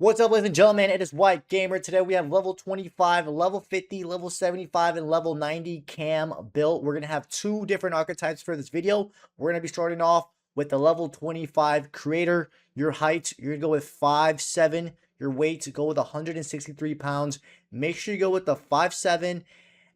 What's up, ladies and gentlemen? It is White Gamer. Today we have level 25, level 50, level 75, and level 90 cam built. We're going to have two different archetypes for this video. We're going to be starting off with the level 25 creator. Your height, you're going to go with 5'7". Your weight, go with 163 pounds. Make sure you go with the 5'7",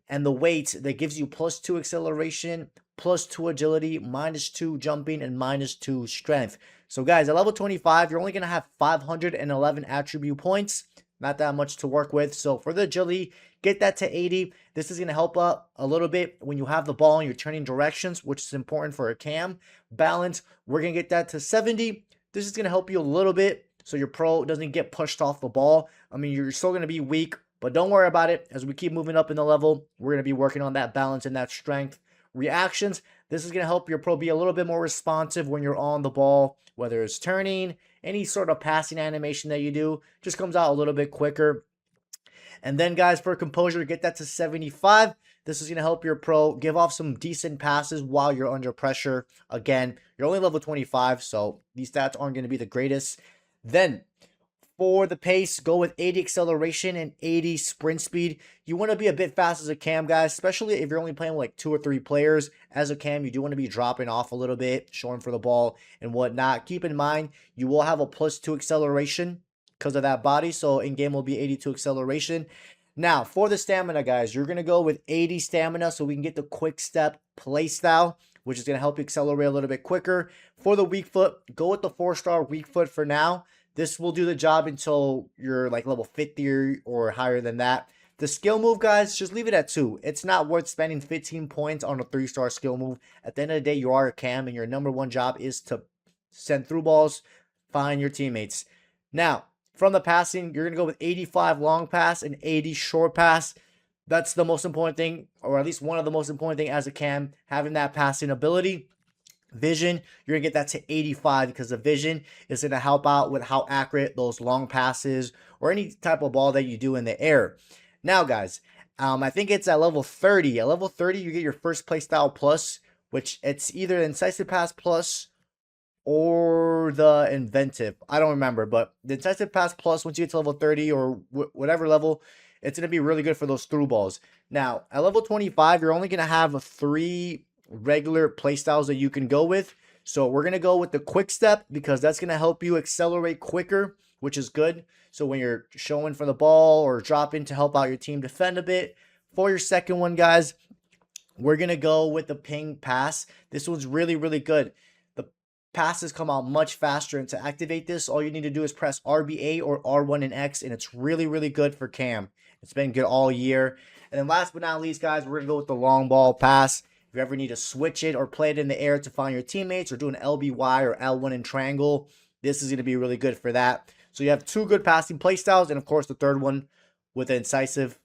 and the weight that gives you +2 acceleration, +2 agility, -2 jumping, and -2 strength. So guys, at level 25, you're only going to have 511 attribute points. Not that much to work with. So for the agility, get that to 80. This is going to help out a little bit when you have the ball and you're turning directions, which is important for a cam. Balance, we're going to get that to 70. This is going to help you a little bit so your pro doesn't get pushed off the ball. I mean, you're still going to be weak, but don't worry about it. As we keep moving up in the level, we're going to be working on that balance and that strength. Reactions, this is going to help your pro be a little bit more responsive when you're on the ball, whether it's turning, any sort of passing animation that you do, just comes out a little bit quicker. And then, guys, for composure, get that to 75. This is going to help your pro give off some decent passes while you're under pressure. Again, you're only level 25, so these stats aren't going to be the greatest. Then, for the pace, go with 80 acceleration and 80 sprint speed. You want to be a bit fast as a cam, guys, especially if you're only playing with like 2 or 3 players. As a cam, you do want to be dropping off a little bit, showing for the ball and whatnot. Keep in mind, you will have a +2 acceleration because of that body, so in-game will be 82 acceleration. Now, for the stamina, guys, you're going to go with 80 stamina so we can get the quick step play style, which is going to help you accelerate a little bit quicker. For the weak foot, go with the 4-star weak foot for now. This will do the job until you're like level 50 or higher than that. The skill move, guys, just leave it at 2. It's not worth spending 15 points on a 3-star skill move. At the end of the day, you are a cam, and your #1 job is to send through balls, find your teammates. Now, from the passing, you're going to go with 85 long pass and 80 short pass. That's the most important thing, or at least one of the most important thing as a cam, having that passing ability. Vision, you're going to get that to 85 because the vision is going to help out with how accurate those long passes or any type of ball that you do in the air. Now, guys, I think it's at level 30. At level 30, you get your first play style plus, which it's either the incisive pass plus or the inventive. I don't remember, but the incisive pass plus, once you get to level 30 or whatever level, it's going to be really good for those through balls. Now, at level 25, you're only going to have 3 regular playstyles that you can go with. So we're going to go with the quick step because that's going to help you accelerate quicker, which is good. So when you're showing for the ball or dropping to help out your team defend a bit. For your second one, guys, we're going to go with the ping pass. This one's really, really good. The passes come out much faster, and to activate this, all you need to do is press RBA or R1 and X, and it's really, really good for cam. It's been good all year. And then last but not least, guys, we're going to go with the long ball pass. If you ever need to switch it or play it in the air to find your teammates or do an LBY or L1 in triangle, this is going to be really good for that. So you have 2 good passing play styles, and of course the third one with the incisive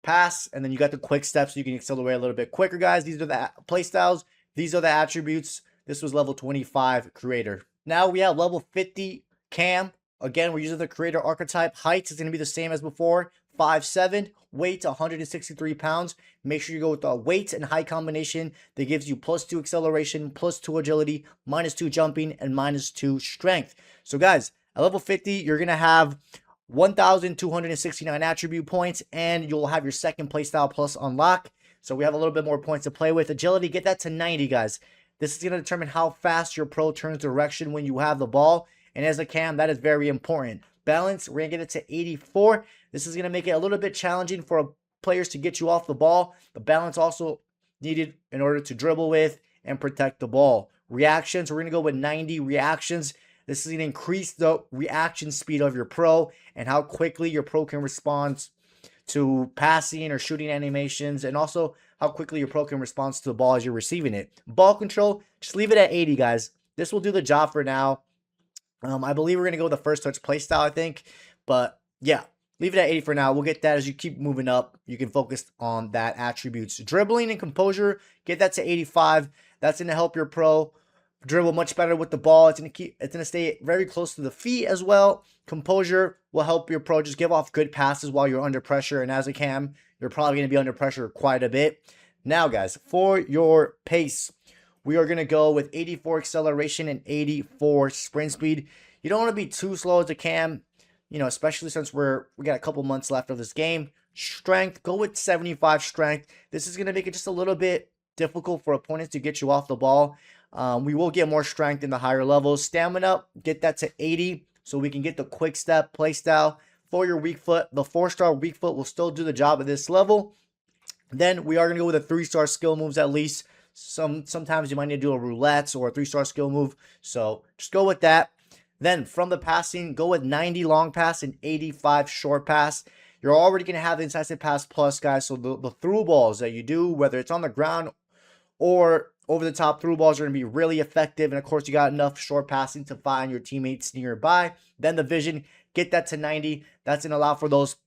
pass, and then you got the quick steps so you can accelerate a little bit quicker, guys. These are the play styles. These are the attributes. This was level 25 creator. Now we have level 50 cam. Again, we're using the creator archetype. Height is going to be the same as before. 5'7", weight 163 pounds. Make sure you go with the weight and height combination that gives you +2 acceleration, +2 agility, -2 jumping, and -2 strength. So guys, at level 50, you're going to have 1,269 attribute points, and you'll have your second playstyle plus unlock. So we have a little bit more points to play with. Agility, get that to 90, guys. This is going to determine how fast your pro turns direction when you have the ball. And as a cam, that is very important. Balance, we're going to get it to 84. This is going to make it a little bit challenging for players to get you off the ball. The balance also needed in order to dribble with and protect the ball. Reactions, we're going to go with 90 reactions. This is going to increase the reaction speed of your pro and how quickly your pro can respond to passing or shooting animations, and also how quickly your pro can respond to the ball as you're receiving it. Ball control, just leave it at 80, guys. This will do the job for now. I believe we're going to go with the first touch play style, I think. But yeah, leave it at 80 for now. We'll get that as you keep moving up. You can focus on that attributes. Dribbling and composure, get that to 85. That's going to help your pro dribble much better with the ball. It's going to stay very close to the feet as well. Composure will help your pro just give off good passes while you're under pressure. And as a cam, you're probably going to be under pressure quite a bit. Now, guys, for your pace, we are going to go with 84 acceleration and 84 sprint speed. You don't want to be too slow as a cam. you know, especially since we got a couple months left of this game. Strength, go with 75 strength. This is going to make it just a little bit difficult for opponents to get you off the ball. We will get more strength in the higher levels. Stamina, get that to 80 so we can get the quick step play style. For your weak foot, the 4-star weak foot will still do the job at this level. Then we are going to go with the 3-star skill moves at least. Sometimes you might need to do a roulette or a 3-star skill move. So just go with that. Then from the passing, go with 90 long pass and 85 short pass. You're already going to have the incisive pass plus, guys. So the through balls that you do, whether it's on the ground or over the top, through balls are going to be really effective. And of course, you got enough short passing to find your teammates nearby. Then the vision, get that to 90. That's going to allow for those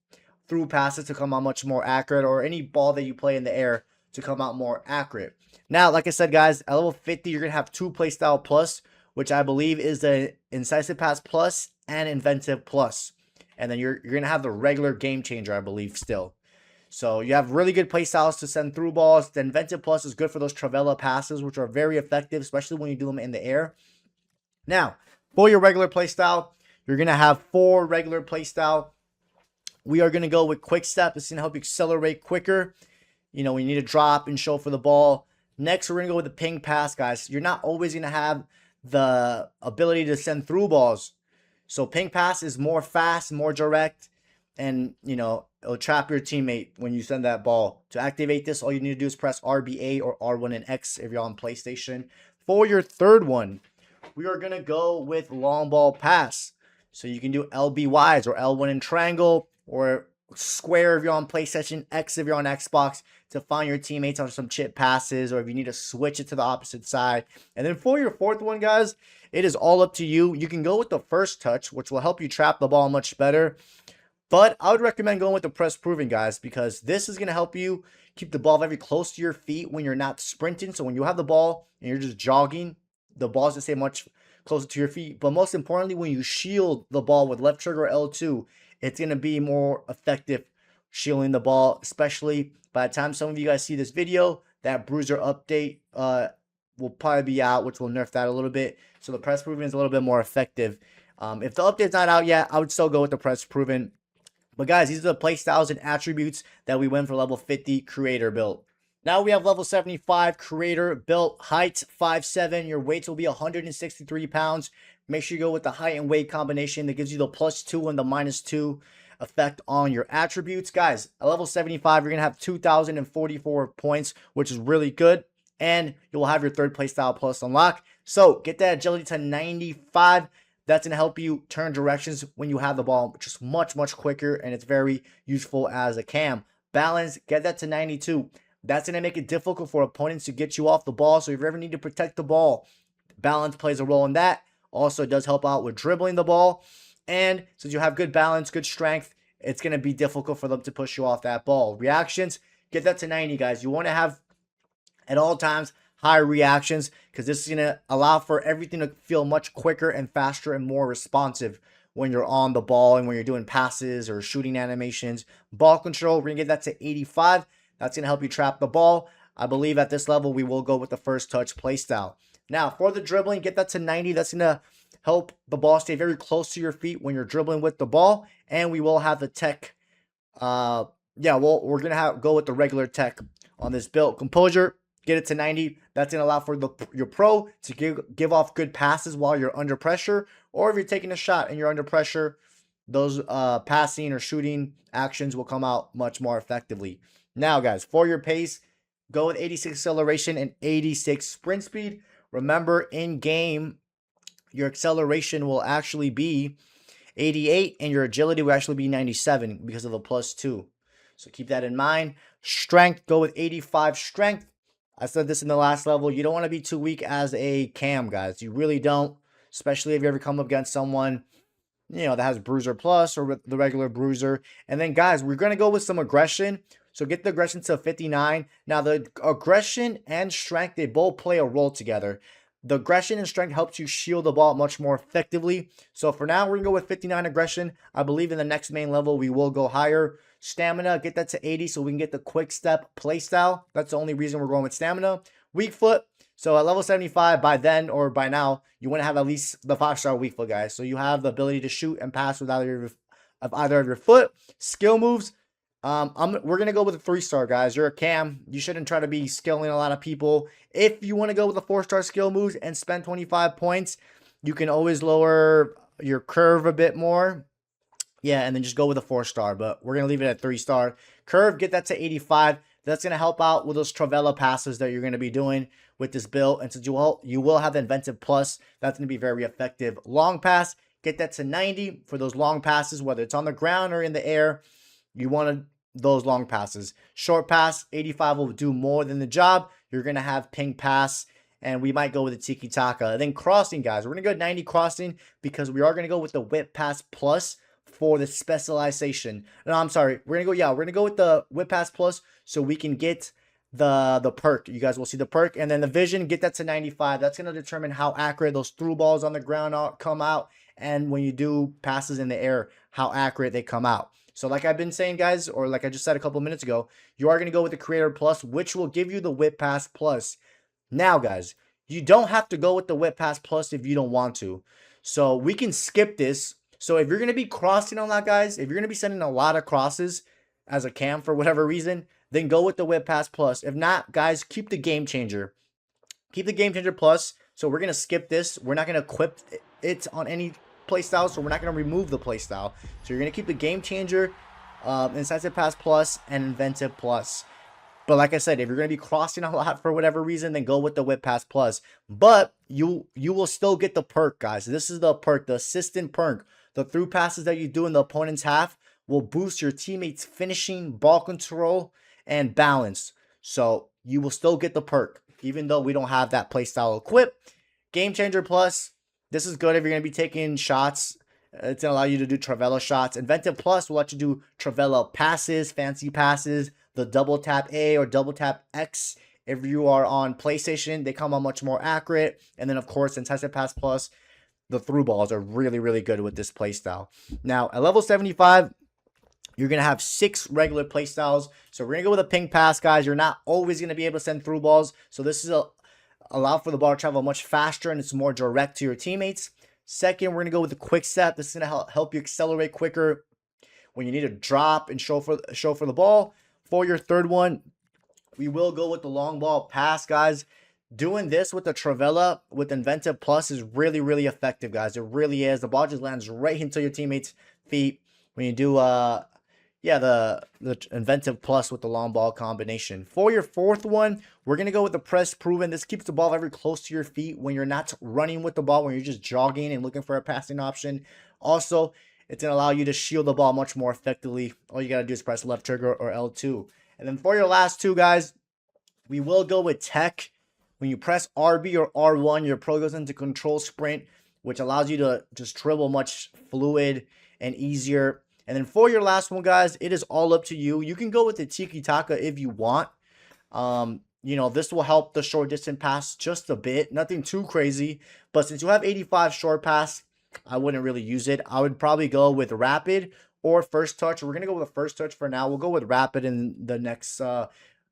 through passes to come out much more accurate, or any ball that you play in the air to come out more accurate. Now, like I said, guys, at level 50, you're going to have 2 playstyle plus, which I believe is the incisive pass plus and inventive plus. And then you're going to have the regular game changer, I believe, still. So you have really good playstyles to send through balls. The inventive plus is good for those Travella passes, which are very effective, especially when you do them in the air. Now, for your regular playstyle, you're going to have 4 regular playstyle. We are going to go with quick step. It's going to help you accelerate quicker. You know, when you need to drop and show for the ball. Next, we're going to go with the ping pass, guys. You're not always going to have the ability to send through balls. So ping pass is more fast, more direct, and, you know, it'll trap your teammate when you send that ball. To activate this, all you need to do is press RB8 or R1 and X if you're on PlayStation. For your third one, we are going to go with long ball pass. So you can do LBYs or L1 in triangle, or square if you're on PlayStation, X if you're on Xbox, to find your teammates on some chip passes, or if you need to switch it to the opposite side. And then for your fourth one, guys, it is all up to you. You can go with the first touch, which will help you trap the ball much better. But I would recommend going with the press proven, guys, because this is going to help you keep the ball very close to your feet when you're not sprinting. So when you have the ball and you're just jogging, the ball's going to stay much closer to your feet. But most importantly, when you shield the ball with left trigger L2, it's going to be more effective shielding the ball, especially by the time some of you guys see this video. That bruiser update will probably be out, which will nerf that a little bit. So the press proven is a little bit more effective. If the update's not out yet, I would still go with the press proven. But guys, these are the play styles and attributes that we win for level 50 creator build. Now we have level 75 creator built. Height 5'7". Your weights will be 163 pounds. Make sure you go with the height and weight combination that gives you the +2 and the -2 effect on your attributes. Guys, at level 75, you're going to have 2,044 points, which is really good. And you will have your third playstyle plus unlock. So get that agility to 95. That's going to help you turn directions when you have the ball just much, much quicker. And it's very useful as a cam. Balance, get that to 92. That's going to make it difficult for opponents to get you off the ball. So if you ever need to protect the ball, balance plays a role in that. Also, it does help out with dribbling the ball. And since you have good balance, good strength, it's going to be difficult for them to push you off that ball. Reactions, get that to 90, guys. You want to have, at all times, high reactions, because this is going to allow for everything to feel much quicker and faster and more responsive when you're on the ball and when you're doing passes or shooting animations. Ball control, we're going to get that to 85. That's going to help you trap the ball. I believe at this level, we will go with the first touch playstyle. Now, for the dribbling, get that to 90. That's going to help the ball stay very close to your feet when you're dribbling with the ball. And we will have the tech. We're going to go with the regular tech on this build. Composure, get it to 90. That's going to allow for your pro to give off good passes while you're under pressure. Or if you're taking a shot and you're under pressure, those passing or shooting actions will come out much more effectively. Now, guys, for your pace, go with 86 acceleration and 86 sprint speed. Remember, in game, your acceleration will actually be 88 and your agility will actually be 97 because of the +2. So keep that in mind. Strength, go with 85 strength. I said this in the last level. You don't want to be too weak as a cam, guys. You really don't, especially if you ever come up against someone, you know, that has bruiser plus or the regular bruiser. And then, guys, we're going to go with some aggression. So get the aggression to 59. Now, the aggression and strength, they both play a role together. The aggression and strength helps you shield the ball much more effectively. So for now, we're going to go with 59 aggression. I believe in the next main level, we will go higher. Stamina, get that to 80 so we can get the quick step play style. That's the only reason we're going with stamina. Weak foot. So at level 75, by then or by now, you want to have at least the 5-star weak foot, guys. So you have the ability to shoot and pass without of either of your foot. Skill moves, we're gonna go with a 3-star, guys. You're a cam. You shouldn't try to be skilling a lot of people. If you want to go with a 4-star skill moves and spend 25 points, you can always lower your curve a bit more. Yeah, and then just go with a 4-star, but we're gonna leave it at 3-star. Curve, get that to 85. That's gonna help out with those Travella passes that you're gonna be doing with this build. And since you will have the Inventive Plus, that's gonna be very effective. Long pass, get that to 90 for those long passes, whether it's on the ground or in the air. You want those long passes. Short pass, 85 will do more than the job. You're gonna have ping pass, and we might go with a tiki taka. And then crossing, guys, we're gonna go 90 crossing because we are gonna go with the whip pass plus for the specialization. No, I'm sorry. We're gonna go with the whip pass plus so we can get the perk. You guys will see the perk. And then the vision, get that to 95. That's gonna determine how accurate those through balls on the ground come out, and when you do passes in the air, how accurate they come out. So like I've been saying, guys, or like I just said a couple minutes ago, you are going to go with the Creator Plus, which will give you the Whip Pass Plus. Now, guys, you don't have to go with the Whip Pass Plus if you don't want to. So we can skip this. So if you're going to be crossing a lot, guys, if you're going to be sending a lot of crosses as a cam for whatever reason, then go with the Whip Pass Plus. If not, guys, keep the Game Changer. Keep the Game Changer Plus. So we're going to skip this. We're not going to equip it on any playstyle, so we're not going to remove the playstyle. So you're going to keep the Game Changer, Incisive Pass Plus, and Inventive Plus. But like I said, if you're going to be crossing a lot for whatever reason, then go with the Whip Pass Plus. But you will still get the perk, guys. This is the perk, the assistant perk. The through passes that you do in the opponent's half will boost your teammates' finishing, ball control, and balance. So you will still get the perk, even though we don't have that playstyle equipped. Game Changer Plus, this is good if you're going to be taking shots. It's going to allow you to do Travella shots. Inventive Plus will let you do Travella passes, fancy passes, the double tap A or double tap X. If you are on PlayStation, they come out much more accurate. And then, of course, Incisive Pass Plus, the through balls are really, really good with this playstyle. Now, at level 75, you're going to have 6 regular playstyles. So we're going to go with a ping pass, guys. You're not always going to be able to send through balls. So this is allow for the ball to travel much faster, and it's more direct to your teammates. Second, we're going to go with the quick step. This is going to help you accelerate quicker when you need to drop and show for the ball. For your third one, we will go with the long ball pass, guys. Doing this with the Travella with Inventive Plus is really, really effective, guys. It really is. The ball just lands right into your teammates' feet when you do the Inventive Plus with the long ball combination. For your fourth one, we're going to go with the press proven. This keeps the ball very close to your feet when you're not running with the ball, when you're just jogging and looking for a passing option. Also, it's going to allow you to shield the ball much more effectively. All you got to do is press left trigger or L2. And then for your last two, guys, we will go with tech. When you press RB or R1, your pro goes into control sprint, which allows you to just dribble much fluid and easier. And then for your last one, guys, it is all up to you. You can go with the Tiki Taka if you want. This will help the short distance pass just a bit. Nothing too crazy. But since you have 85 short pass, I wouldn't really use it. I would probably go with rapid or first touch. We're going to go with the first touch for now. We'll go with rapid in the next,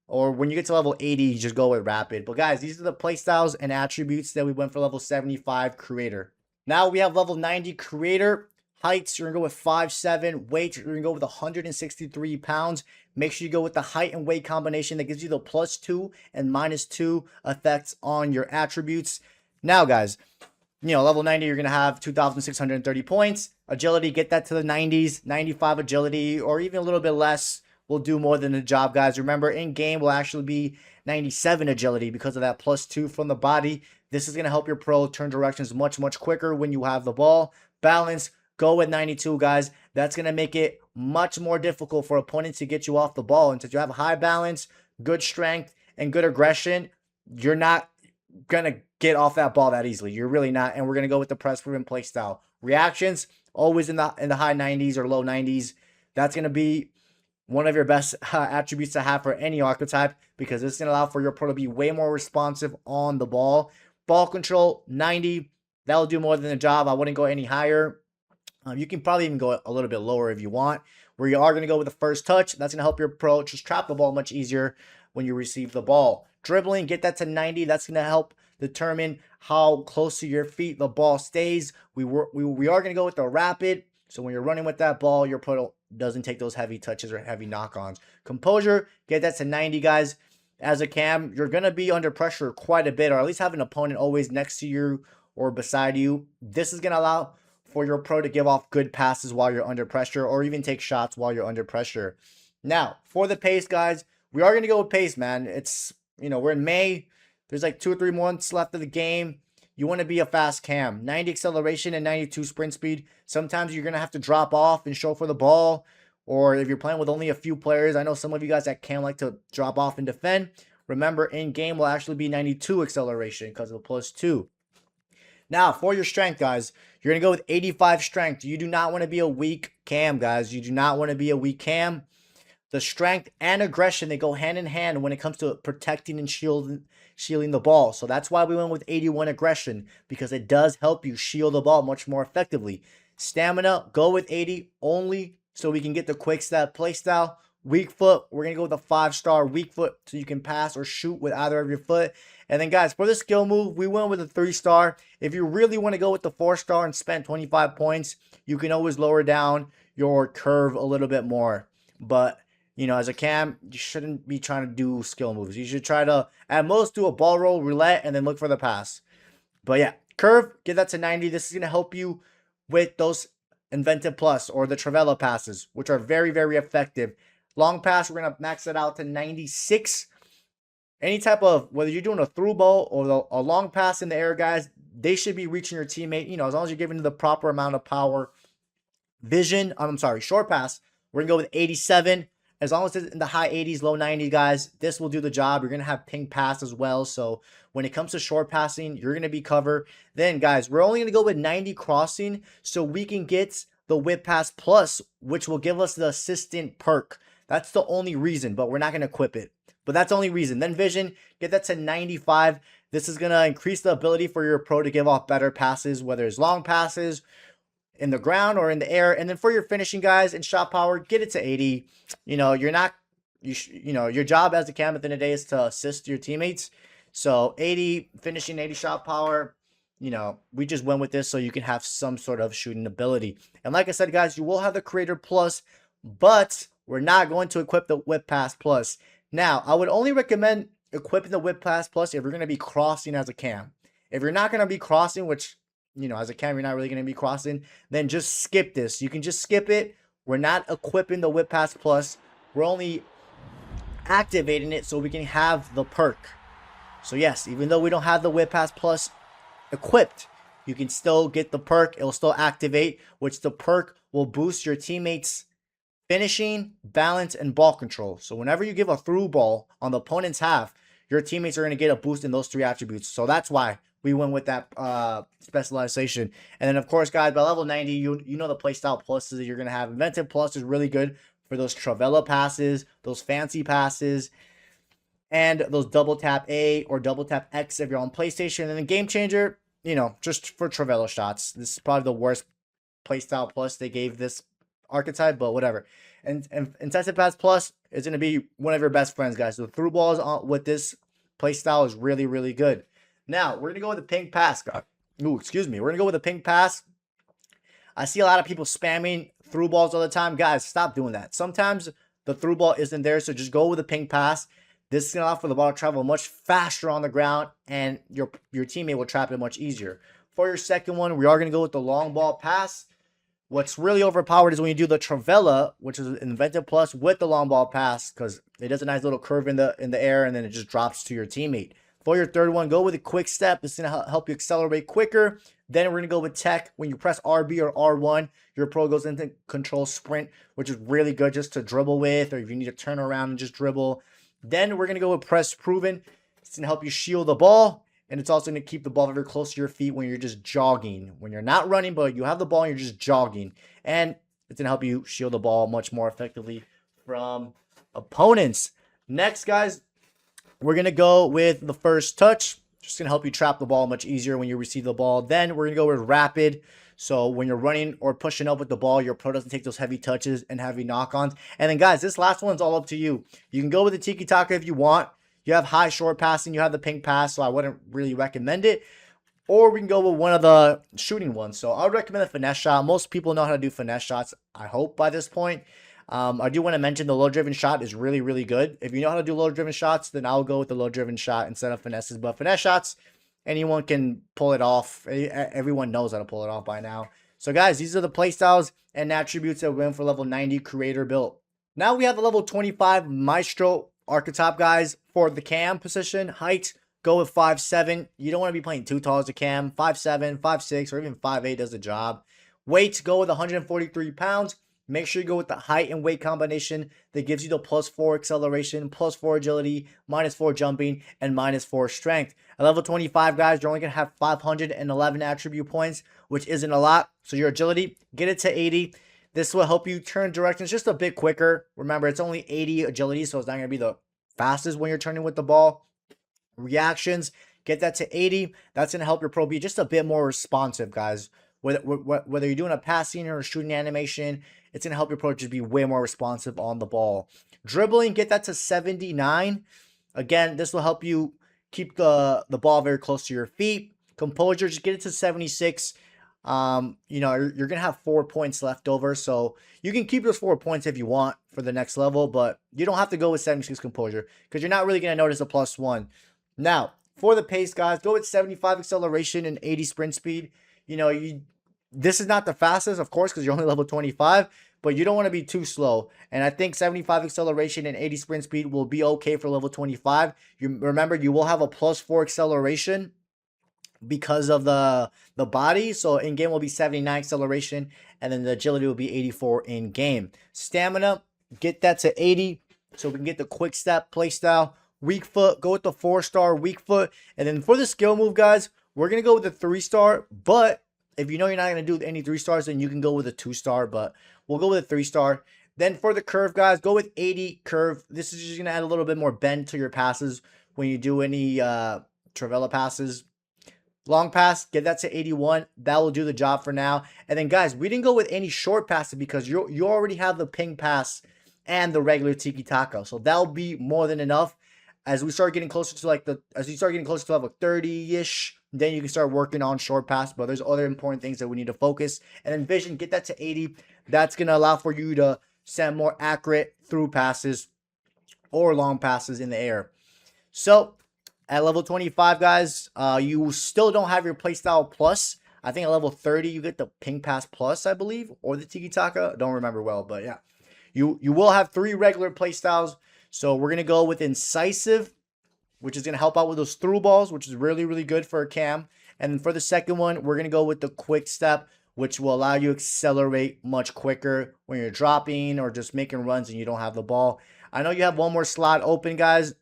or when you get to level 80, you just go with rapid. But guys, these are the playstyles and attributes that we went for level 75 creator. Now we have level 90 creator. Heights, you're going to go with 5'7". Weight, you're going to go with 163 pounds. Make sure you go with the height and weight combination that gives you the +2 and -2 effects on your attributes. Now, guys, level 90, you're going to have 2,630 points. Agility, get that to the 90s. 95 agility, or even a little bit less, will do more than the job, guys. Remember, in-game will actually be 97 agility because of that +2 from the body. This is going to help your pro turn directions much, much quicker when you have the ball. Balance, go with 92, guys. That's going to make it much more difficult for opponents to get you off the ball. And since you have high balance, good strength, and good aggression, you're not going to get off that ball that easily. You're really not. And we're going to go with the press proven play style. Reactions, always in the high 90s or low 90s. That's going to be one of your best attributes to have for any archetype, because it's going to allow for your pro to be way more responsive on the ball. Ball control, 90. That'll do more than the job. I wouldn't go any higher. You can probably even go a little bit lower if you want. Where you are going to go with the first touch, that's going to help your pro just trap the ball much easier when you receive the ball. Dribbling, get that to 90. That's going to help determine how close to your feet the ball stays. We are going to go with the rapid. So when you're running with that ball, your pro doesn't take those heavy touches or heavy knock-ons. Composure, get that to 90, guys. As a cam, you're going to be under pressure quite a bit, or at least have an opponent always next to you or beside you. This is going to allow for your pro to give off good passes while you're under pressure, or even take shots while you're under pressure. Now, for the pace, guys, we are going to go with pace, man. It's, we're in May. There's like 2 or 3 months left of the game. You want to be a fast cam. 90 acceleration and 92 sprint speed. Sometimes you're going to have to drop off and show for the ball. Or if you're playing with only a few players, I know some of you guys that cam like to drop off and defend. Remember, in-game will actually be 92 acceleration because of the +2. Now, for your strength, guys, you're going to go with 85 strength. You do not want to be a weak cam, guys. You do not want to be a weak cam. The strength and aggression, they go hand in hand when it comes to protecting and shielding the ball. So that's why we went with 81 aggression, because it does help you shield the ball much more effectively. Stamina, go with 80 only so we can get the quick step play style. Weak foot, we're going to go with a 5-star weak foot so you can pass or shoot with either of your foot. And then, guys, for the skill move, we went with a 3-star. If you really want to go with the 4-star and spend 25 points, you can always lower down your curve a little bit more. But, as a cam, you shouldn't be trying to do skill moves. You should try to, at most, do a ball roll, roulette, and then look for the pass. But, yeah, curve, get that to 90. This is going to help you with those Invented Plus or the Trivela passes, which are very, very effective. Long pass, we're going to max it out to 96. Any type of, whether you're doing a through ball or a long pass in the air, guys, they should be reaching your teammate, as long as you're giving the proper amount of power. Short pass, we're going to go with 87. As long as it's in the high 80s, low 90s, guys, this will do the job. You're going to have ping pass as well. So when it comes to short passing, you're going to be covered. Then, guys, we're only going to go with 90 crossing so we can get the whip pass plus, which will give us the assistant perk. That's the only reason, but we're not going to equip it. But that's the only reason. Then vision, get that to 95. This is going to increase the ability for your pro to give off better passes, whether it's long passes, in the ground or in the air. And then for your finishing, guys, and shot power, get it to 80. Your job as a cam at the end of the day is to assist your teammates. So 80 finishing, 80 shot power. We just went with this so you can have some sort of shooting ability. And like I said, guys, you will have the Creator Plus, but we're not going to equip the Whip Pass Plus. Now, I would only recommend equipping the Whip Pass Plus if you're going to be crossing as a cam. If you're not going to be crossing, which, as a cam, you're not really going to be crossing, then just skip this. You can just skip it. We're not equipping the Whip Pass Plus. We're only activating it so we can have the perk. So, yes, even though we don't have the Whip Pass Plus equipped, you can still get the perk. It'll still activate, which the perk will boost your teammates' finishing, balance, and ball control. So whenever you give a through ball on the opponent's half, your teammates are going to get a boost in those 3 attributes. So that's why we went with that specialization. And then, of course, guys, by level 90, you know the playstyle pluses that you're going to have. Invented Plus is really good for those Trivela passes, those fancy passes, and those double tap A or double tap X if you're on PlayStation. And then Game Changer, just for Trivela shots. This is probably the worst playstyle plus they gave this archetype, but whatever. And Intensive Pass Plus is going to be one of your best friends, guys. So the through balls with this playstyle is really, really good. Now, we're going to go with the ping pass. We're going to go with the ping pass. I see a lot of people spamming through balls all the time. Guys, stop doing that. Sometimes the through ball isn't there, so just go with the ping pass. This is going to allow for the ball to travel much faster on the ground, and your teammate will trap it much easier. For your second one, we are going to go with the long ball pass. What's really overpowered is when you do the Trivela, which is Invented Plus with the long ball pass, because it does a nice little curve in the air, and then it just drops to your teammate. For your third one, go with a quick step. It's going to help you accelerate quicker. Then we're going to go with tech. When you press RB or R1, your pro goes into control sprint, which is really good just to dribble with, or if you need to turn around and just dribble. Then we're going to go with press proven. It's going to help you shield the ball, and it's also going to keep the ball very close to your feet when you're just jogging. When you're not running, but you have the ball and you're just jogging. And it's going to help you shield the ball much more effectively from opponents. Next, guys, we're going to go with the first touch. Just going to help you trap the ball much easier when you receive the ball. Then we're going to go with rapid. So when you're running or pushing up with the ball, your pro doesn't take those heavy touches and heavy knock-ons. And then, guys, this last one's all up to you. You can go with the tiki-taka if you want. You have high short passing. You have the ping pass, so I wouldn't really recommend it. or we can go with one of the shooting ones. So I would recommend the finesse shot. Most people know how to do finesse shots, I hope, by this point. I do want to mention the low driven shot is really, really good. If you know how to do low driven shots, then I'll go with the low driven shot instead of finesses. But finesse shots, anyone can pull it off. Everyone knows how to pull it off by now. So guys, these are the playstyles and attributes that win for level 90 creator build. Now we have the level 25 Maestro archetype, guys, for the cam position. Height, go with 5'7". You don't want to be playing too tall as a cam. 5'7", 5'6", or even 5'8" does the job. Weight, go with 143 pounds. Make sure you go with the height and weight combination that gives you the +4 acceleration, +4 agility, -4 jumping, and -4 strength. At level 25, guys, you're only going to have 511 attribute points, which isn't a lot. So your agility, get it to 80. This will help you turn directions just a bit quicker. Remember, it's only 80 agility, so it's not going to be the fastest when you're turning with the ball. Reactions, get that to 80. That's going to help your pro be just a bit more responsive, guys. Whether you're doing a passing or a shooting animation, it's going to help your pro just be way more responsive on the ball. Dribbling, get that to 79. Again, this will help you keep the ball very close to your feet. Composure, just get it to 76. You know, you're going to have 4 points left over, so you can keep those 4 points if you want for the next level, but you don't have to go with 76 composure because you're not really going to notice a +1. Now, for the pace, guys, go with 75 acceleration and 80 sprint speed. You know, this is not the fastest, of course, because you're only level 25, but you don't want to be too slow. And I think 75 acceleration and 80 sprint speed will be okay for level 25. Remember, you will have a +4 acceleration because of the body. So in game will be 79 acceleration, and then the agility will be 84 in game. Stamina, get that to 80 so we can get the quick step playstyle. Weak foot, go with the 4-star weak foot. And then for the skill move, guys, we're going to go with the 3-star, but if you know you're not going to do any 3-stars, then you can go with a 2-star, but we'll go with a 3-star. Then for the curve, guys, go with 80 curve. This is just going to add a little bit more bend to your passes when you do any Travella passes. Long pass, get that to 81. That will do the job for now. And then, guys, we didn't go with any short passes because you already have the ping pass and the regular tiki taka. So that'll be more than enough. As we start getting closer to level 30-ish, then you can start working on short pass. But there's other important things that we need to focus. And then vision, get that to 80. That's going to allow for you to send more accurate through passes or long passes in the air. So at level 25, guys, you still don't have your playstyle plus. I think at level 30, you get the ping pass plus, I believe, or the tiki taka. Don't remember well, but yeah. You will have 3 regular playstyles. So we're going to go with incisive, which is going to help out with those through balls, which is really, really good for a cam. And then for the second one, we're going to go with the quick step, which will allow you to accelerate much quicker when you're dropping or just making runs and you don't have the ball. I know you have one more slot open, guys.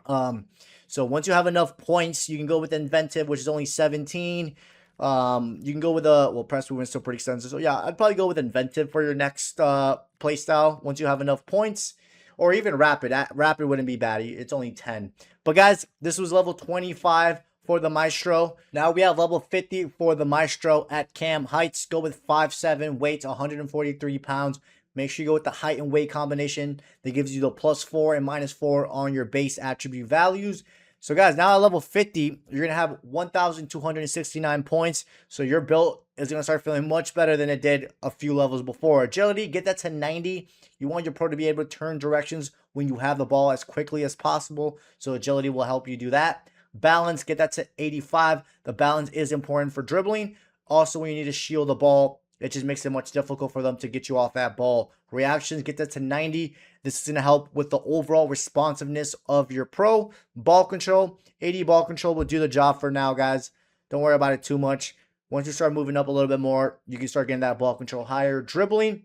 So once you have enough points, you can go with inventive, which is only 17. You can go with press movement is still pretty extensive. So yeah, I'd probably go with inventive for your next playstyle once you have enough points. Or even rapid. Rapid wouldn't be bad. It's only 10. But guys, this was level 25 for the Maestro. Now we have level 50 for the Maestro at cam. Heights, go with 5'7", weight 143 pounds. Make sure you go with the height and weight combination that gives you the +4 and -4 on your base attribute values. So guys, now at level 50, you're going to have 1,269 points. So your build is going to start feeling much better than it did a few levels before. Agility, get that to 90. You want your pro to be able to turn directions when you have the ball as quickly as possible. So agility will help you do that. Balance, get that to 85. The balance is important for dribbling. Also, when you need to shield the ball, it just makes it much difficult for them to get you off that ball. Reactions, get that to 90. This is going to help with the overall responsiveness of your pro. Ball control, 80 ball control will do the job for now, guys. Don't worry about it too much. Once you start moving up a little bit more, you can start getting that ball control higher. Dribbling,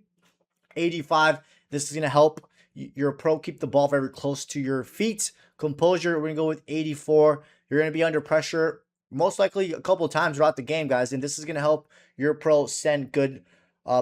85. This is going to help your pro keep the ball very close to your feet. Composure, we're going to go with 84. You're going to be under pressure most likely a couple of times throughout the game, guys, and this is going to help your pro send good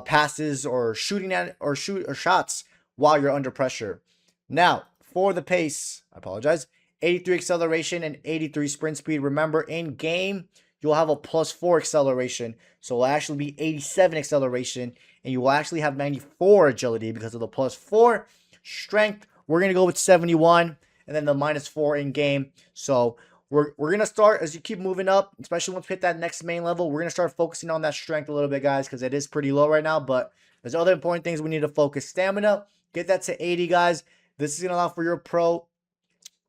passes or shots while you're under pressure. Now, for the pace, I apologize, 83 acceleration and 83 sprint speed. Remember, in game, you'll have a +4 acceleration, so it'll actually be 87 acceleration, and you will actually have 94 agility because of the +4. Strength, we're going to go with 71, and then the -4 in game. So we're going to start, as you keep moving up, especially once we hit that next main level, we're going to start focusing on that strength a little bit, guys, because it is pretty low right now. But there's other important things we need to focus. Stamina, get that to 80, guys. This is going to allow for your pro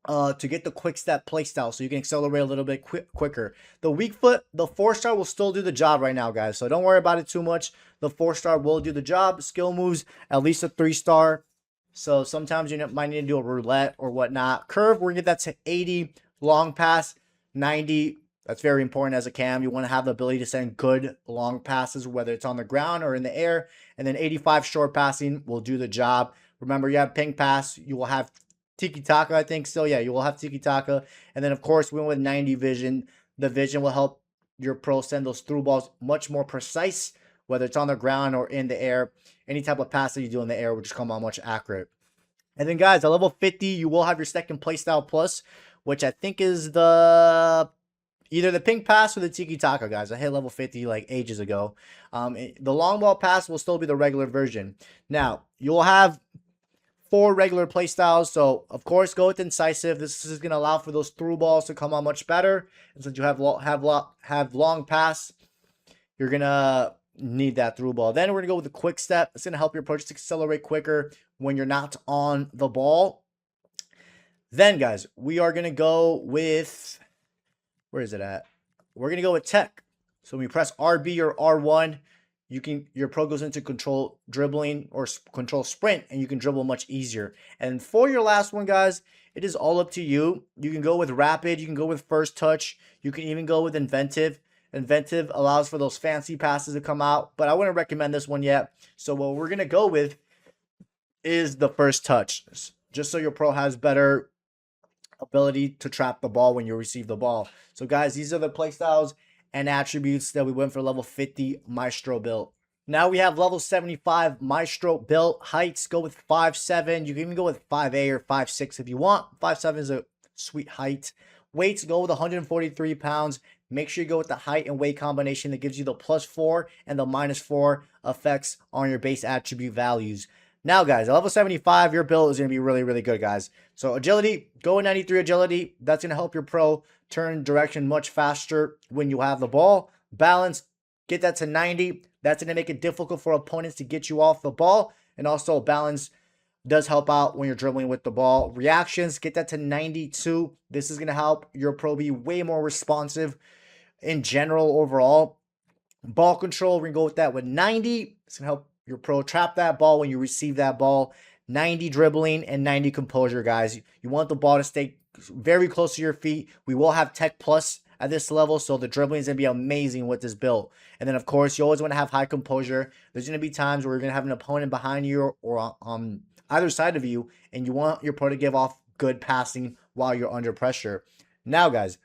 to get the quick step playstyle, so you can accelerate a little bit quicker. The weak foot, the 4-star will still do the job right now, guys, so don't worry about it too much. The 4-star will do the job. Skill moves, at least a 3-star, so sometimes you might need to do a roulette or whatnot. Curve, we're gonna get that to 80. Long pass, 90. That's very important as a cam. You want to have the ability to send good long passes, whether it's on the ground or in the air. And then 85 short passing will do the job. Remember, you have ping pass, you will have tiki-taka, I think. So, yeah, you will have tiki-taka. And then, of course, we went with 90 vision. The vision will help your pro send those through balls much more precise, whether it's on the ground or in the air. Any type of pass that you do in the air will just come out much accurate. And then, guys, at level 50, you will have your second playstyle plus, which I think is the either the pink pass or the tiki-taka, guys. I hit level 50 like ages ago. The long ball pass will still be the regular version. Now, you'll have 4 regular play styles, so of course go with incisive. This is going to allow for those through balls to come out much better. And since you have long pass, you're going to need that through ball. Then we're going to go with the quick step. It's going to help your approach to accelerate quicker when you're not on the ball. Then, guys, we are going to go with, where is it at? We're going to go with tech. So when you press RB or R1, your pro goes into control dribbling or control sprint, and you can dribble much easier. And for your last one, guys, it is all up to you. You can go with rapid, you can go with first touch, you can even go with inventive. Inventive allows for those fancy passes to come out, but I wouldn't recommend this one yet. So what we're going to go with is the first touch, just so your pro has better ability to trap the ball when you receive the ball. So, guys, these are the play styles and attributes that we went for level 50 Maestro build. Now we have level 75 Maestro build. Heights, go with 5'7". You can even go with 5'8" or 5'6" if you want. 5'7" is a sweet height. Weights, go with 143 pounds. Make sure you go with the height and weight combination that gives you the +4 and the -4 effects on your base attribute values. Now, guys, at level 75, your build is going to be really, really good, guys. So agility, go with 93 agility. That's going to help your pro turn direction much faster when you have the ball. Balance, get that to 90. That's going to make it difficult for opponents to get you off the ball. And also, balance does help out when you're dribbling with the ball. Reactions, get that to 92. This is going to help your pro be way more responsive in general overall. Ball control, we're going to go with that with 90. It's going to help your pro trap that ball when you receive that ball. 90 dribbling and 90 composure, guys. You want the ball to stay very close to your feet. We will have Tech Plus at this level, so the dribbling is going to be amazing with this build. And then, of course, you always want to have high composure. There's going to be times where you're going to have an opponent behind you or on either side of you, and you want your pro to give off good passing while you're under pressure. Now, guys,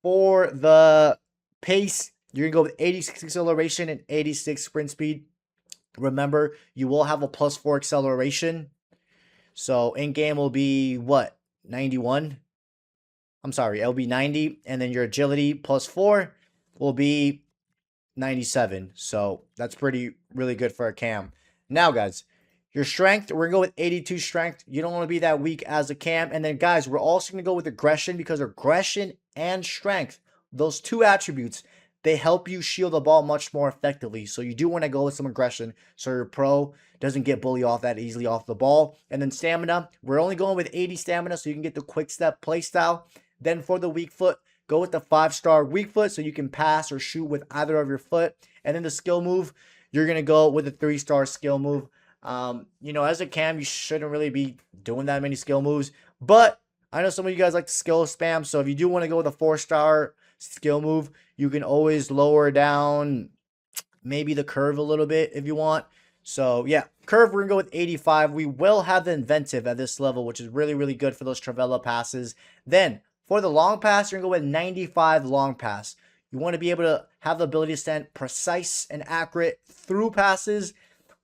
for the pace, you're going to go with 86 acceleration and 86 sprint speed. Remember, you will have a +4 acceleration. So in-game will be, what, 91? I'm sorry, it'll be 90. And then your agility +4 will be 97. So that's really good for a cam. Now, guys, your strength, we're going to go with 82 strength. You don't want to be that weak as a cam. And then, guys, we're also going to go with aggression, because aggression and strength, those two attributes, they help you shield the ball much more effectively. So you do want to go with some aggression so your pro doesn't get bullied off that easily off the ball. And then stamina, we're only going with 80 stamina so you can get the quick step play style. Then for the weak foot, go with the 5-star weak foot so you can pass or shoot with either of your foot. And then the skill move, you're going to go with a 3-star skill move. You know, as a cam, you shouldn't really be doing that many skill moves. But I know some of you guys like to skill spam. So if you do want to go with a 4-star skill move, you can always lower down maybe the curve a little bit if you want. So yeah, curve, we're gonna go with 85. We will have the inventive at this level, which is really, really good for those Travella passes. Then for the long pass, you're gonna go with 95 long pass. You want to be able to have the ability to send precise and accurate through passes,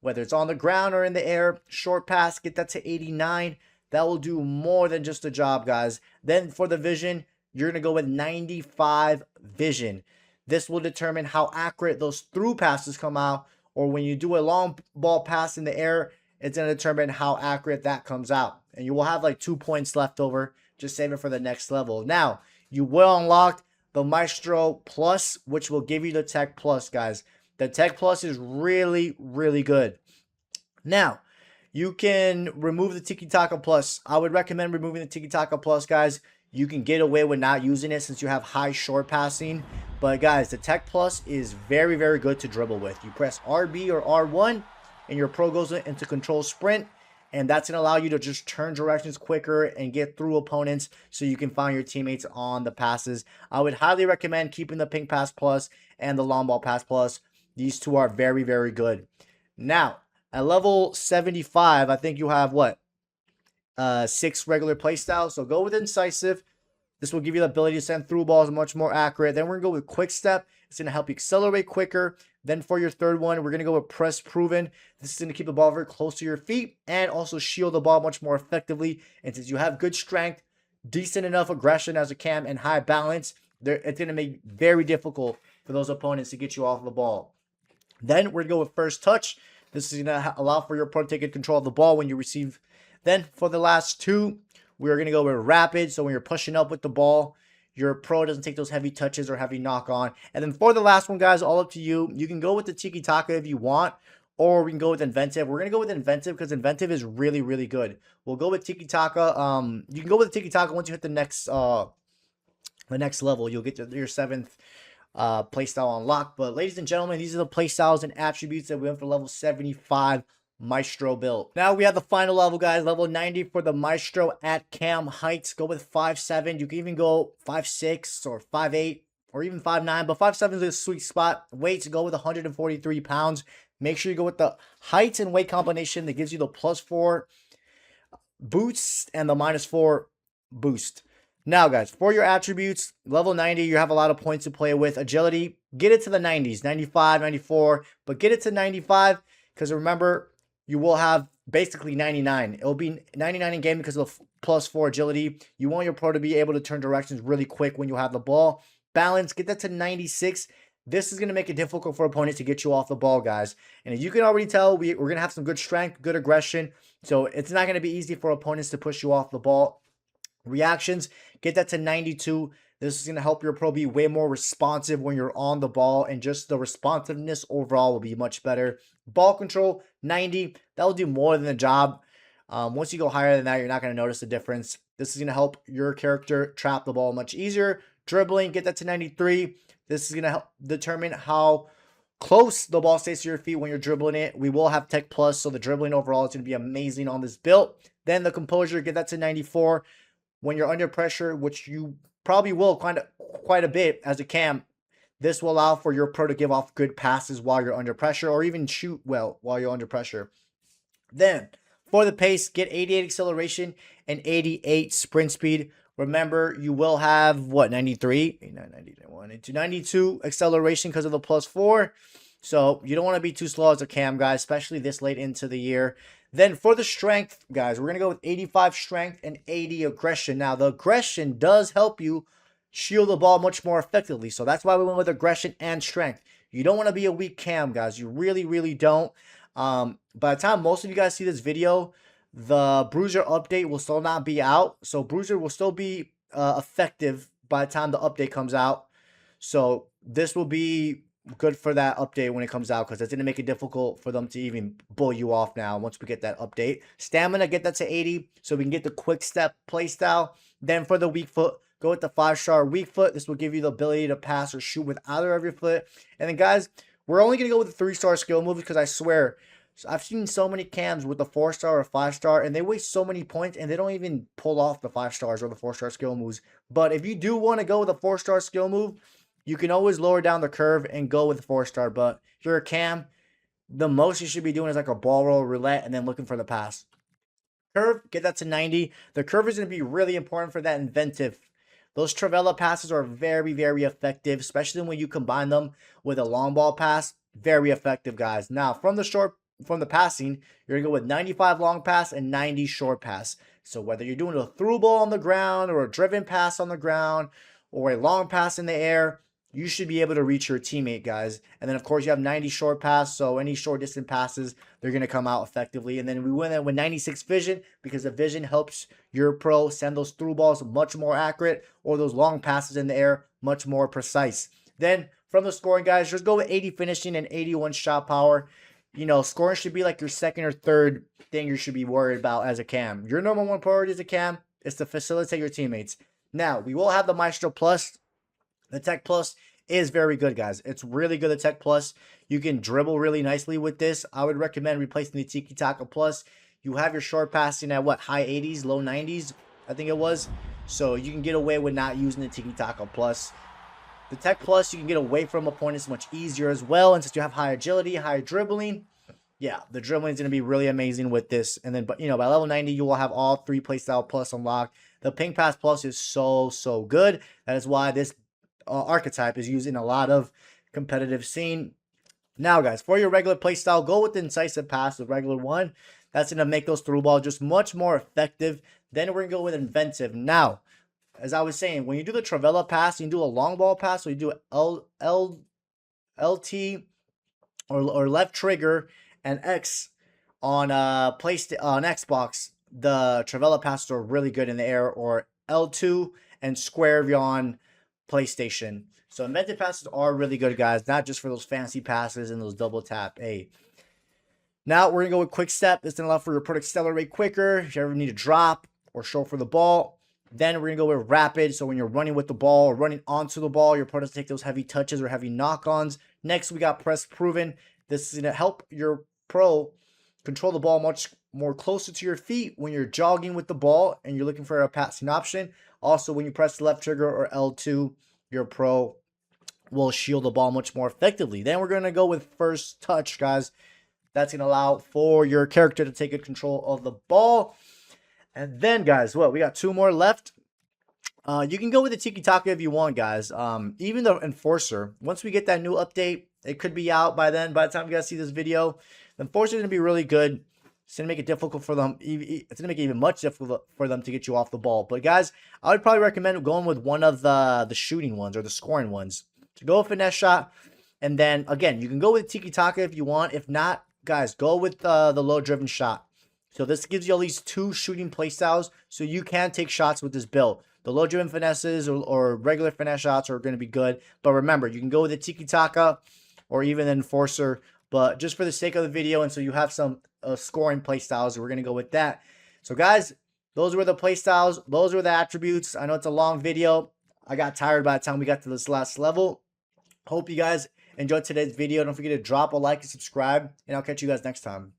whether it's on the ground or in the air. Short pass, get that to 89. That will do more than just a job, guys. Then for the vision, you're going to go with 95 vision. This will determine how accurate those through passes come out, or when you do a long ball pass in the air, it's going to determine how accurate that comes out. And you will have like 2 points left over. Just save it for the next level. Now, you will unlock the Maestro Plus, which will give you the Tech Plus, guys. The Tech Plus is really, really good. Now, you can remove the Tiki Taka Plus. I would recommend removing the Tiki Taka Plus, guys. You can get away with not using it since you have high short passing. But, guys, the Tech Plus is very, very good to dribble with. You press RB or R1, and your pro goes into control sprint. And that's going to allow you to just turn directions quicker and get through opponents so you can find your teammates on the passes. I would highly recommend keeping the Pink Pass Plus and the Long Ball Pass Plus. These two are very, very good. Now, at level 75, I think you have what? 6 regular playstyles. So go with Incisive. This will give you the ability to send through balls much more accurate. Then we're going to go with Quick Step. It's going to help you accelerate quicker. Then for your third one, we're going to go with Press Proven. This is going to keep the ball very close to your feet and also shield the ball much more effectively. And since you have good strength, decent enough aggression as a cam, and high balance, it's going to make it very difficult for those opponents to get you off the ball. Then we're going to go with First Touch. This is going to allow for your pro to take good control of the ball when you receive. Then for the last two, we're going to go with Rapid. So when you're pushing up with the ball, your pro doesn't take those heavy touches or heavy knock on. And then for the last one, guys, all up to you. You can go with the Tiki Taka if you want, or we can go with Inventive. We're going to go with Inventive because Inventive is really, really good. We'll go with Tiki Taka. You can go with Tiki Taka once you hit the next level. You'll get to your 7th playstyle unlocked. But ladies and gentlemen, these are the playstyles and attributes that we went for level 75 Maestro build. Now we have the final level, guys. Level 90 for the Maestro at cam heights. Go with 5'7". You can even go 5'6" or 5'8" or even 5'9", but 5'7" is a sweet spot. Weights, go with 143 pounds. Make sure you go with the height and weight combination that gives you the +4 boost and the -4 boost. Now, guys, for your attributes, level 90, you have a lot of points to play with. Agility, get it to the 90s, 95, 94, but get it to 95 because remember, you will have basically 99. It will be 99 in game because of the +4 agility. You want your pro to be able to turn directions really quick when you have the ball. Balance, get that to 96. This is going to make it difficult for opponents to get you off the ball, guys. And you can already tell we're going to have some good strength, good aggression. So it's not going to be easy for opponents to push you off the ball. Reactions, get that to 92. This is going to help your pro be way more responsive when you're on the ball, and just the responsiveness overall will be much better. Ball control, 90. That will do more than the job. Once you go higher than that, you're not going to notice the difference. This is going to help your character trap the ball much easier. Dribbling, get that to 93. This is going to help determine how close the ball stays to your feet when you're dribbling it. We will have Tech Plus, so the dribbling overall is going to be amazing on this build. Then the composure, get that to 94. When you're under pressure, which you probably will quite a bit as a cam, this will allow for your pro to give off good passes while you're under pressure, or even shoot well while you're under pressure. Then for the pace, get 88 acceleration and 88 sprint speed. Remember, you will have what, 93, 92 acceleration because of the +4. So you don't want to be too slow as a cam, guys, especially this late into the year. Then for the strength, guys, we're going to go with 85 strength and 80 aggression. Now, the aggression does help you shield the ball much more effectively. So that's why we went with aggression and strength. You don't want to be a weak cam, guys. You really, really don't. By the time most of you guys see this video, the Bruiser update will still not be out. So Bruiser will still be effective by the time the update comes out. So this will be good for that update when it comes out, because it's going to make it difficult for them to even bull you off now once we get that update. Stamina, get that to 80 so we can get the quick step playstyle. Then for the weak foot, go with the 5-star weak foot. This will give you the ability to pass or shoot with either of your foot. And then, guys, we're only going to go with the 3-star skill moves because I swear, I've seen so many cams with the 4-star or 5-star, and they waste so many points, and they don't even pull off the 5 stars or the 4-star skill moves. But if you do want to go with a 4-star skill move, you can always lower down the curve and go with 4-star. But if you're a cam, the most you should be doing is like a ball roll, roulette, and then looking for the pass. Curve, get that to 90. The curve is going to be really important for that inventive. Those Travella passes are very, very effective, especially when you combine them with a long ball pass. Very effective, guys. Now, from the passing, you're going to go with 95 long pass and 90 short pass. So whether you're doing a through ball on the ground or a driven pass on the ground or a long pass in the air, you should be able to reach your teammate, guys. And then, of course, you have 90 short pass, so any short distance passes, they're going to come out effectively. And then we win it with 96 vision, because the vision helps your pro send those through balls much more accurate, or those long passes in the air much more precise. Then from the scoring, guys, just go with 80 finishing and 81 shot power. You know, scoring should be like your second or third thing you should be worried about as a cam. Your number one priority as a cam is to facilitate your teammates. Now, we will have the Maestro Plus. The Tech Plus is very good, guys. It's really good, the Tech Plus. You can dribble really nicely with this. I would recommend replacing the Tiki Taka Plus. You have your short passing at what, high 80s, low 90s, I think it was. So you can get away with not using the Tiki Taka Plus. The Tech Plus, you can get away from opponents much easier as well. And since you have high agility, high dribbling, yeah, the dribbling is going to be really amazing with this. And then, but you know, by level 90, you will have all 3 playstyle plus unlocked. The Ping Pass Plus is so good. That is why this archetype is used in a lot of competitive scene. Now, guys, for your regular playstyle, go with the Incisive Pass, the regular one. That's going to make those through balls just much more effective. Then we're going to go with Inventive. Now, as I was saying, when you do the Travella pass, you can do a long ball pass, so you do LT or left trigger and X on Xbox. The Travella passes are really good in the air, or L2 and square if you're on PlayStation. So invented passes are really good, guys, not just for those fancy passes and those double tap. Hey, now we're gonna go with quick step. This is gonna allow for your pro to accelerate quicker if you ever need to drop or show for the ball. Then we're gonna go with rapid. So when you're running with the ball or running onto the ball, your pro doesn't take those heavy touches or heavy knock-ons. Next, we got press proven. This is gonna help your pro control the ball much more closer to your feet when you're jogging with the ball and you're looking for a passing option. Also, when you press the left trigger or L2, your pro will shield the ball much more effectively. Then we're going to go with first touch, guys. That's going to allow for your character to take good control of the ball. And then, guys, what? We got 2 more left. You can go with the Tiki Taka if you want, guys. Even the Enforcer, once we get that new update, it could be out by then. By the time you guys see this video, the Enforcer is going to be really good. It's going to make it difficult for them. It's going to make it even much difficult for them to get you off the ball. But, guys, I would probably recommend going with one of the shooting ones or the scoring ones. To go with finesse shot. And then, again, you can go with Tiki Taka if you want. If not, guys, go with the low-driven shot. So this gives you at least 2 shooting playstyles, so you can take shots with this build. The low-driven finesses or regular finesse shots are going to be good. But remember, you can go with the Tiki Taka or even the Enforcer. But just for the sake of the video, and so you have some scoring playstyles, we're going to go with that. So, guys, those were the playstyles. Those were the attributes. I know it's a long video. I got tired by the time we got to this last level. Hope you guys enjoyed today's video. Don't forget to drop a like and subscribe, and I'll catch you guys next time.